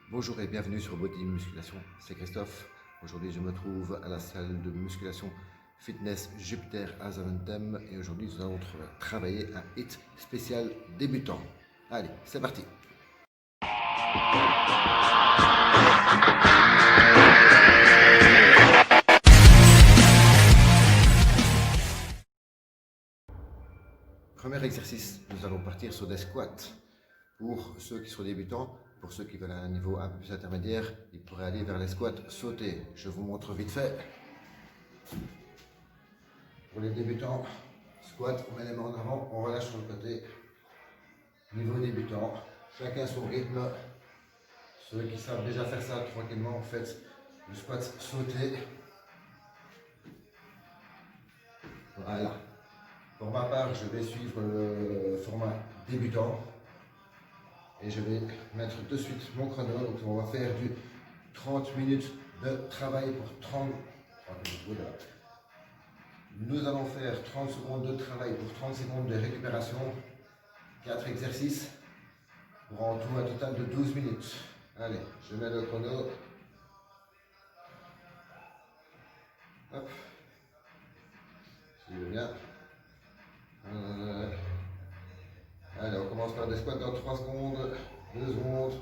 Bonjour et bienvenue sur Body Musculation, c'est Christophe. Aujourd'hui je me trouve à la salle de musculation Fitness Jupiter à Zaventem et aujourd'hui nous allons travailler un hit spécial débutant. Allez, c'est parti. Premier exercice, nous allons partir sur des squats. Pour ceux qui sont débutants, pour ceux qui veulent un niveau un peu plus intermédiaire, ils pourraient aller vers les squats sautés. Je vous montre vite fait. Pour les débutants, squat, on met les mains en avant, on relâche sur le côté. Niveau débutant, chacun son rythme. Ceux qui savent déjà faire ça tranquillement, faites le squat sauté. Voilà. Pour ma part, je vais suivre le format débutant. Et je vais mettre de suite mon chrono. Donc on va faire du 30 minutes de travail pour 30 minutes. Voilà. Nous allons faire 30 secondes de travail pour 30 secondes de récupération. 4 exercices pour en tout un total de 12 minutes. Allez, je mets le chrono. Hop. Suivez bien. Allez, on commence par des squats dans 3 secondes, 2 secondes,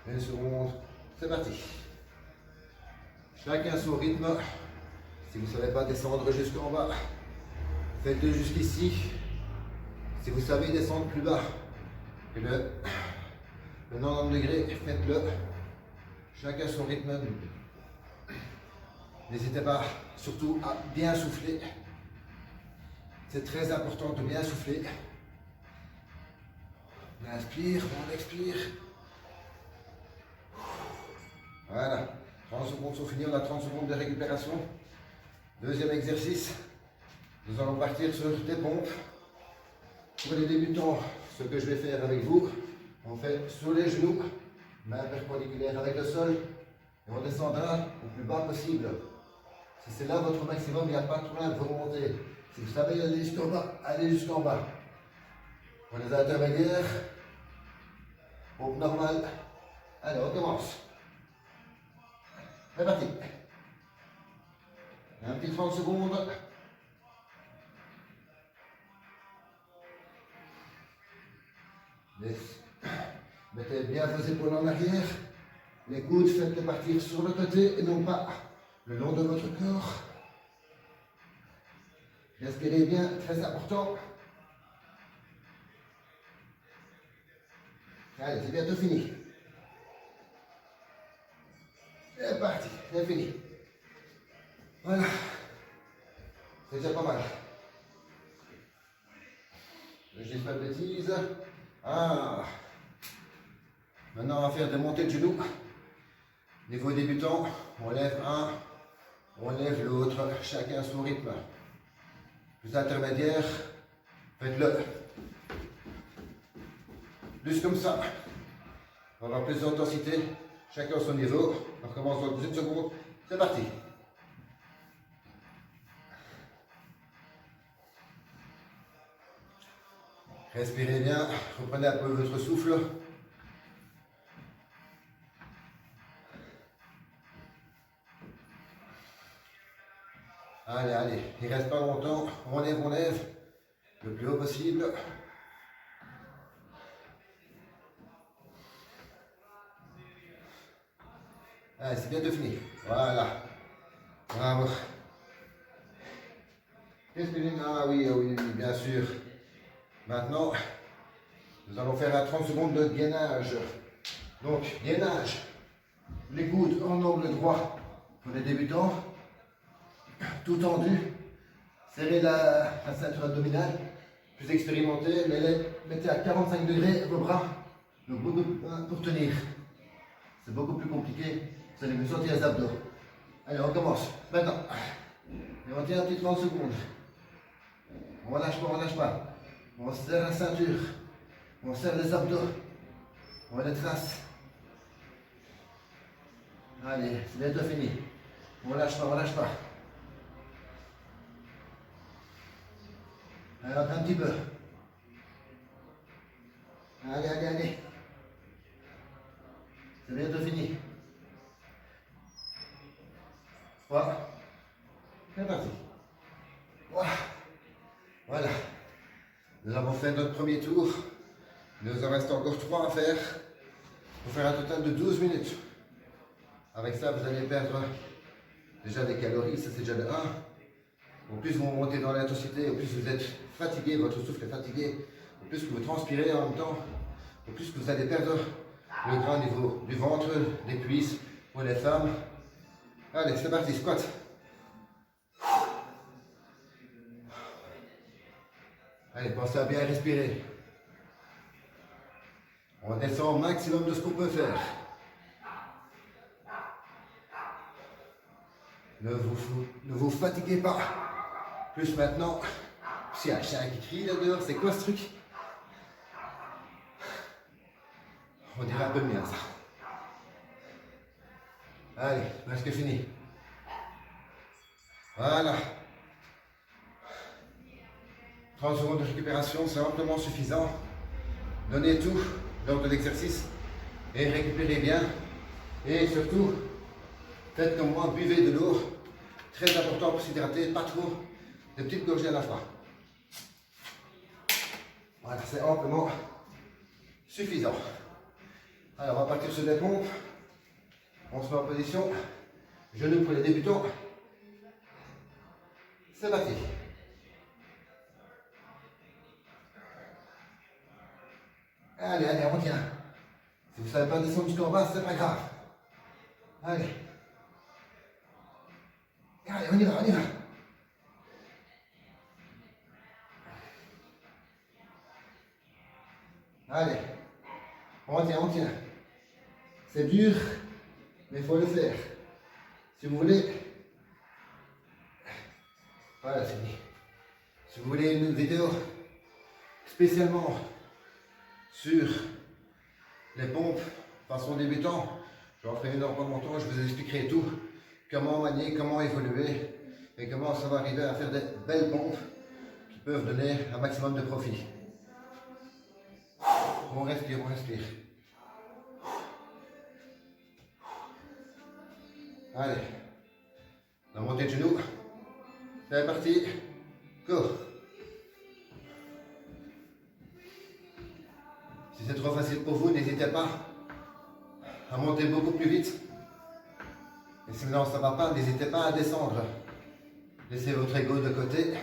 1 seconde. C'est parti. Chacun son rythme. Si vous ne savez pas descendre jusqu'en bas, faites-le jusqu'ici. Si vous savez descendre plus bas que le 90 degrés, faites-le. Chacun son rythme. N'hésitez pas surtout à bien souffler. C'est très important de bien souffler. On inspire, on expire. Voilà. 30 secondes sont finies, on a 30 secondes de récupération. Deuxième exercice. Nous allons partir sur des pompes. Pour les débutants, ce que je vais faire avec vous, on fait sur les genoux, main perpendiculaire avec le sol, et on descendra le plus bas possible. Si c'est là votre maximum, il n'y a pas de problème, vous remontez. Si vous savez aller jusqu'en bas, allez jusqu'en bas. Pour les intermédiaires, pompe normale. Allez, on commence. C'est parti. Un petit 30 secondes. Mettez bien vos épaules en arrière. Les coudes, faites-les partir sur le côté et non pas le long de votre corps. Respirez bien, très important. Allez, c'est bientôt fini. C'est parti, c'est fini. Voilà. C'est déjà pas mal. Je dis pas de bêtises. Ah. Maintenant, on va faire des montées de genoux. Niveau débutant, on lève un, on lève l'autre, chacun son rythme. Plus intermédiaire, faites-le. Plus comme ça. On va avoir plus d'intensité, chacun à son niveau. On recommence dans 18 secondes. C'est parti. Respirez bien, reprenez un peu votre souffle. Allez, allez, il ne reste pas longtemps. On lève le plus haut possible. Allez, c'est bientôt fini. Voilà. Bravo. Respirez. Ah oui, oui, oui, bien sûr. Maintenant, nous allons faire un 30 secondes de gainage. Donc, gainage. Les coudes en angle droit pour les débutants. Tout tendu. Serrez la ceinture abdominale. Plus expérimenté, mettez à 45 degrés vos bras. Donc, beaucoup pour tenir. C'est beaucoup plus compliqué. Vous allez vous sentir les abdos. Allez, on commence. Maintenant. Et on tient un petit 30 secondes. On relâche pas, on relâche pas. On serre la ceinture. On serre les abdos. On les trace. Allez, c'est bientôt fini. On lâche pas, on lâche pas. Alors, un petit peu. Allez, allez, allez. C'est bientôt fini. fini. 3. C'est parti. Voilà. Nous avons fait notre premier tour. Il nous en reste encore 3 à faire. Pour faire un total de 12 minutes. Avec ça, vous allez perdre déjà des calories, ça c'est déjà de 1. Au plus vous montez dans l'intensité, au plus vous êtes fatigué, votre souffle est fatigué, au plus que vous transpirez en même temps, au plus que vous allez perdre le gras au niveau du ventre, des cuisses pour les femmes. Allez, c'est parti, squat. Allez, pensez à bien respirer. On descend au maximum de ce qu'on peut faire. Ne vous fatiguez pas. Plus maintenant, s'il y a un chien qui crie là dehors, c'est quoi ce truc? On dirait un peu le mien ça. Allez, presque fini. Voilà. 30 secondes de récupération, c'est amplement suffisant. Donnez tout lors de l'exercice et récupérez bien. Et surtout, faites comme moi, buvez de l'eau. Très important pour s'hydrater, pas trop. Des petites gorgées à la fois. Voilà, c'est amplement suffisant. Alors, on va partir sur les pompes. On se met en position. Genoux pour les débutants. C'est parti. Allez, allez, on tient. Si vous ne savez pas descendre jusqu'en bas, c'est pas grave. Allez. Allez, on y va, on y va. Allez. On tient, on tient. C'est dur, mais il faut le faire. Si vous voulez... Voilà, c'est fini. Si vous voulez une vidéo spécialement sur les pompes façon débutant, j'en ferai une dans pas longtemps, je vous expliquerai tout, comment manier, comment évoluer et comment ça va arriver à faire des belles pompes qui peuvent donner un maximum de profit. On respire, on respire. Allez, la montée de genoux, c'est parti, go. Si c'est trop facile pour vous, n'hésitez pas à monter beaucoup plus vite. Et si non, ça ne va pas, n'hésitez pas à descendre. Laissez votre ego de côté.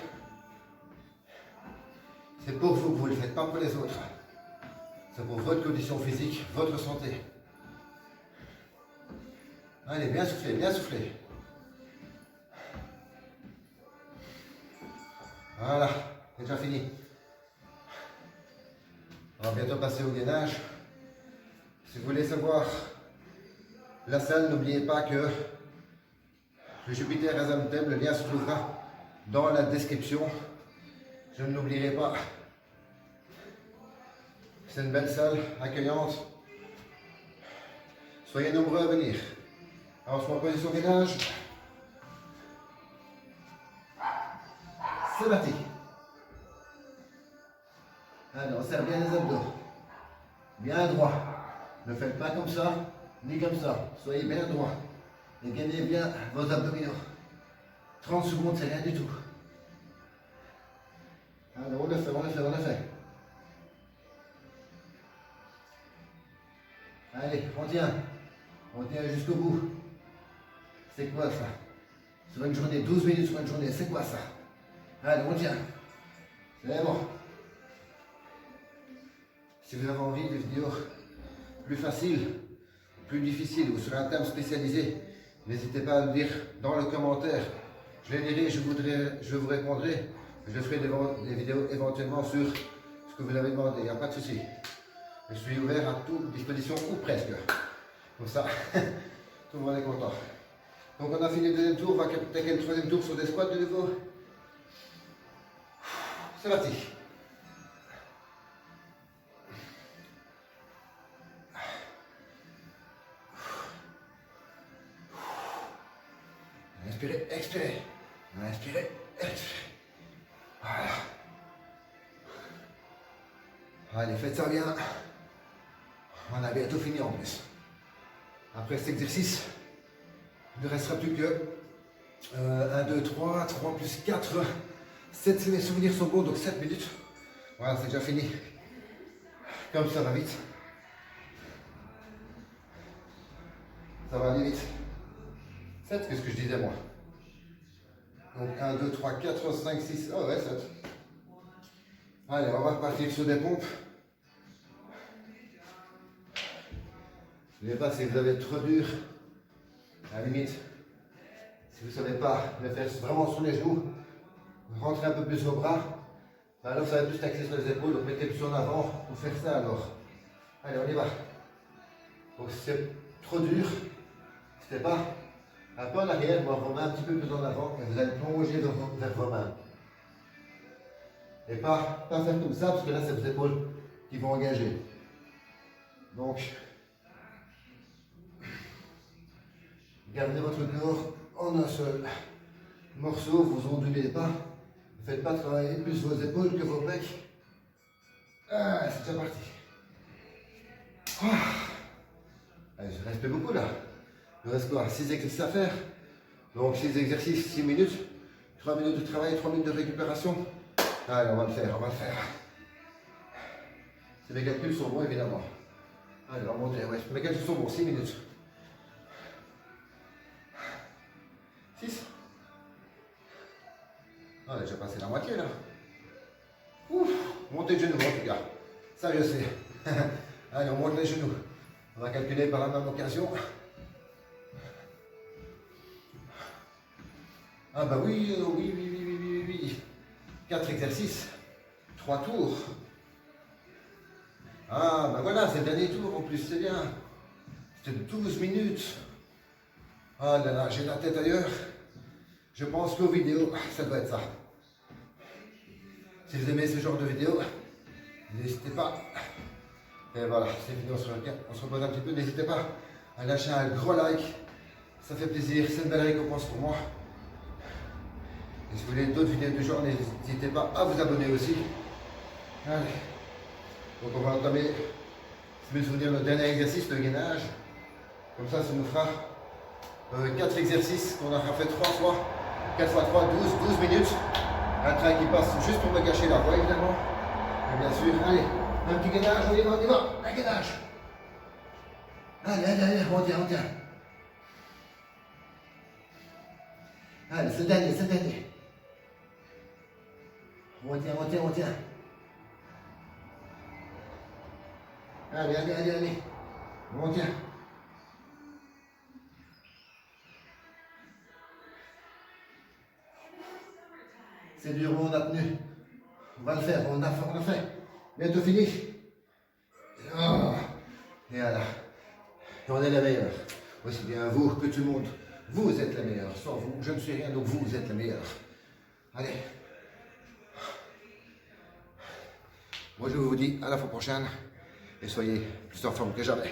C'est pour vous que vous ne le faites, pas pour les autres. C'est pour votre condition physique, votre santé. Allez, bien souffler, bien souffler. Voilà, c'est déjà fini. On va bientôt passer au gainage. Si vous voulez savoir la salle, n'oubliez pas que le Jupiter Asylum, le lien se trouvera dans la description. Je ne l'oublierai pas. C'est une belle salle accueillante. Soyez nombreux à venir. Alors, on se met en position gainage. C'est parti. Alors, on serre bien les abdos. Bien droit. Ne faites pas comme ça, ni comme ça. Soyez bien droit. Et gainez bien vos abdominaux. 30 secondes, c'est rien du tout. Alors, on le fait, on le fait, on le fait. Allez, on tient. On tient jusqu'au bout. C'est quoi ça? Sur une journée, 12 minutes sur une journée, c'est quoi ça? Allez, on tient. C'est bon. Si vous avez envie de vidéos plus faciles, plus difficiles ou sur un thème spécialisé, n'hésitez pas à me dire dans le commentaire. Je les lirai, je vous répondrai. Je ferai des vidéos éventuellement sur ce que vous avez demandé, il n'y a pas de souci. Je suis ouvert à toute disposition, ou presque. Comme ça, tout le monde est content. Donc on a fini le deuxième tour, on va attaquer le troisième tour sur des squats de nouveau. C'est parti. Inspirez, expirez. Inspirez, expirez. Voilà. Allez, faites ça bien. On a bientôt fini en plus. Après cet exercice, il ne restera plus que 1, 2, 3, 3 plus 4, 7 si mes souvenirs sont bons, donc 7 minutes. Voilà, c'est déjà fini. Comme ça va vite. Ça va aller vite. 7, qu'est-ce que je disais moi? Donc 1, 2, 3, 4, 5, 6, oh ouais, 7. Allez, on va repartir sur des pompes. N'oubliez pas, si vous avez trop dur, à la limite, si vous ne savez pas le faire vraiment sur les genoux, rentrez un peu plus vos bras, alors ça va plus taxer sur les épaules, donc mettez plus en avant pour faire ça alors. Allez, on y va. Donc si c'est trop dur, n'hésitez pas un peu en arrière, voir vos mains un petit peu plus en avant, et vous allez plonger vers vos mains. Et pas faire comme ça, parce que là c'est vos épaules qui vont engager. Donc, gardez votre corps en un seul morceau, vous ondulez pas. Ne faites pas travailler plus vos épaules que vos pecs. Ah, c'est déjà parti. Allez, je reste plus beaucoup là. Il reste quoi? 6 exercices à faire. Donc 6 exercices, 6 minutes. 3 minutes de travail, 3 minutes de récupération. Allez, on va le faire, on va le faire. Si mes calculs sont bons, évidemment. Allez, on va monter, ouais. Mes calculs sont bons, 6 minutes. 6. On a déjà passé la moitié là. Ouf, montez de genoux en tout cas. Ça je sais. Allez, on monte les genoux. On va calculer par la même occasion. Ah bah oui, oui. 4 exercices. 3 tours. Ah bah voilà, c'est le dernier tour en plus, c'est bien. C'était 12 minutes. Ah là là, j'ai la tête ailleurs. Je pense qu'aux vidéos, ça doit être ça. Si vous aimez ce genre de vidéos, n'hésitez pas. Et voilà, c'est fini, on se repose un petit peu. N'hésitez pas à lâcher un gros like. Ça fait plaisir, c'est une belle récompense pour moi. Et si vous voulez d'autres vidéos du genre, n'hésitez pas à vous abonner aussi. Allez. Donc on va entamer, si vous vous souvenez, le dernier exercice, le gainage. Comme ça nous fera 4 exercices qu'on aura fait 3 fois. 4 x 3, 12 minutes. Un train qui passe juste pour me cacher la voix, évidemment. Et bien sûr, allez, un petit gainage, on y va, un gainage. Allez, on tient. Allez, c'est le dernier. On tient. Allez. On tient. C'est dur, on a tenu. On va le faire, on a fait. Bientôt fini. Oh. Et voilà. Et on est les meilleurs. Aussi bien vous que tout le monde. Vous êtes les meilleurs. Sans vous, je ne suis rien, donc vous êtes les meilleurs. Allez. Moi, je vous dis à la fois prochaine. Et soyez plus en forme que jamais.